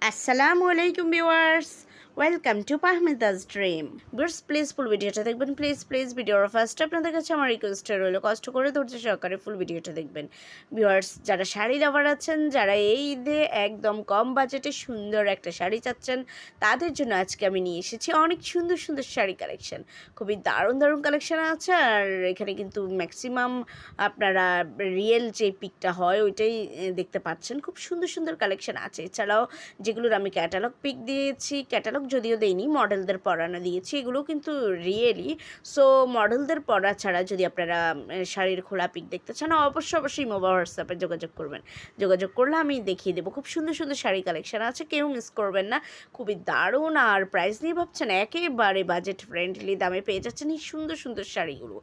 আসসালামু আলাইকুম viewers, welcome to পাহমিদাস ড্রিম। ভিউয়ার্স প্লিজ ফুল ভিডিওটা দেখবেন, প্লিজ ভিডিওর ফার্স্টে আপনাদের কাছে আমার রিকোয়েস্ট রইল কষ্ট করে ধৈর্য সহকারে ফুল ভিডিওটা দেখবেন। ভিউয়ার্স যারা শাড়ি লাভার আছেন, যারা এই ঈদে একদম কম বাজেটে সুন্দর একটা শাড়ি চাচ্ছেন, তাদের জন্য আজকে আমি নিয়ে এসেছি অনেক সুন্দর সুন্দর শাড়ি কালেকশন। খুবই দারুণ কালেকশন আছে। আর এখানে কিন্তু ম্যাক্সিমাম আপনারা রিয়েল যে পিকটা হয় ওইটাই দেখতে পাচ্ছেন। খুব সুন্দর কালেকশন আছে। এছাড়াও যেগুলোর আমি ক্যাটালগ পিক দিয়েছি, ক্যাটালগ যদিও দেইনি, মডেলদের পরানো দিয়েছি, এগুলো কিন্তু রিয়েলি। সো মডেলদের পরা ছাড়া যদি আপনারা শাড়ির খোলা পিক দেখতে চান, অবশ্যই মোবাইল হোয়াটসঅ্যাপে যোগাযোগ করবেন। যোগাযোগ করলে আমি দেখিয়ে দেবো। খুব সুন্দর শাড়ি কালেকশন আছে, কেউ মিস করবেন না। খুবই দারুণ। আর প্রাইস নিয়ে ভাবছেন, একেবারে বাজেট ফ্রেন্ডলি দামে পেয়ে যাচ্ছেন এই সুন্দর শাড়িগুলো।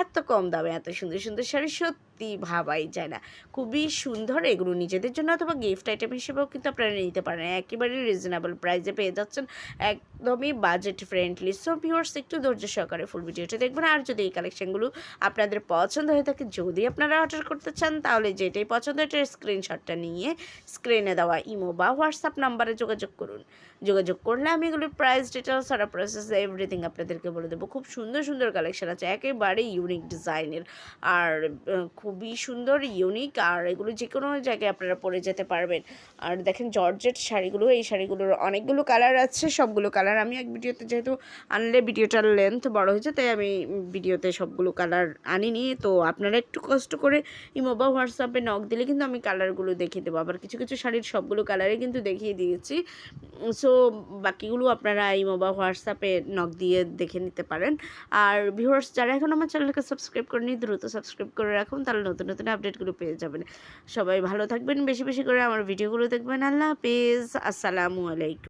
এত কম দামে এত সুন্দর শাড়ি সত্যি ভাবাই যায় না। খুবই সুন্দর। এগুলো নিজেদের জন্য অথবা গিফট আইটেম হিসেবেও কিন্তু আপনারা নিতে পারেন। একেবারে রিজনেবল প্রাইসে পেয়ে যাচ্ছেন, একদমই বাজেট ফ্রেন্ডলি। সো ভিউয়ার্স একটু ধৈর্য সহকারে ফুল ভিডিওটা দেখবেন। আর যদি এই কালেকশনগুলো আপনাদের পছন্দ হয়ে থাকে, যদি আপনারা অর্ডার করতে চান, তাহলে যেটাই পছন্দ এটার স্ক্রিনশটটা নিয়ে স্ক্রিনে দেওয়া ইমো বা হোয়াটসঅ্যাপ নাম্বারে যোগাযোগ করুন। যোগাযোগ করলে আমি এগুলোর প্রাইস ডিটেলস আর প্রসেস এভরিথিং আপনাদেরকে বলে দেবো। খুব সুন্দর কালেকশন আছে, একেবারে ইউনিক ডিজাইনের আর খুবই সুন্দর ইউনিক। আর এগুলো যে কোনো জায়গায় আপনারা পরে যেতে পারবেন। আর দেখেন জর্জেট শাড়িগুলো, এই শাড়িগুলোর অনেকগুলো কালার আছে। সবগুলো কালার আমি এক ভিডিওতে যেহেতু আনলে ভিডিওটার লেন্থ বড় হয়েছে, তাই আমি ভিডিওতে সবগুলো কালার আনিনি। তো আপনারা একটু কষ্ট করে ইমো বা হোয়াটসঅ্যাপে নক দিলে কিন্তু আমি কালারগুলো দেখিয়ে দেবো। আবার কিছু শাড়ির সবগুলো কালারে কিন্তু দেখিয়ে দিয়েছি। সো বাকিগুলো আপনারা ইমো বা হোয়াটসঅ্যাপে নক দিয়ে দেখে নিতে পারেন। আর ভিউয়ার্স যারা এখন আমার চ্যানেলকে সাবস্ক্রাইব করেনি, দ্রুত সাবস্ক্রাইব করে রাখুন, তাহলে নতুন আপডেটগুলো পেয়ে যাবেন। সবাই ভালো থাকবেন, বেশি করে আমার ভিডিওগুলো দেখবেন। আল্লাহ হাফেজ, আসসালামু আলাইকুম।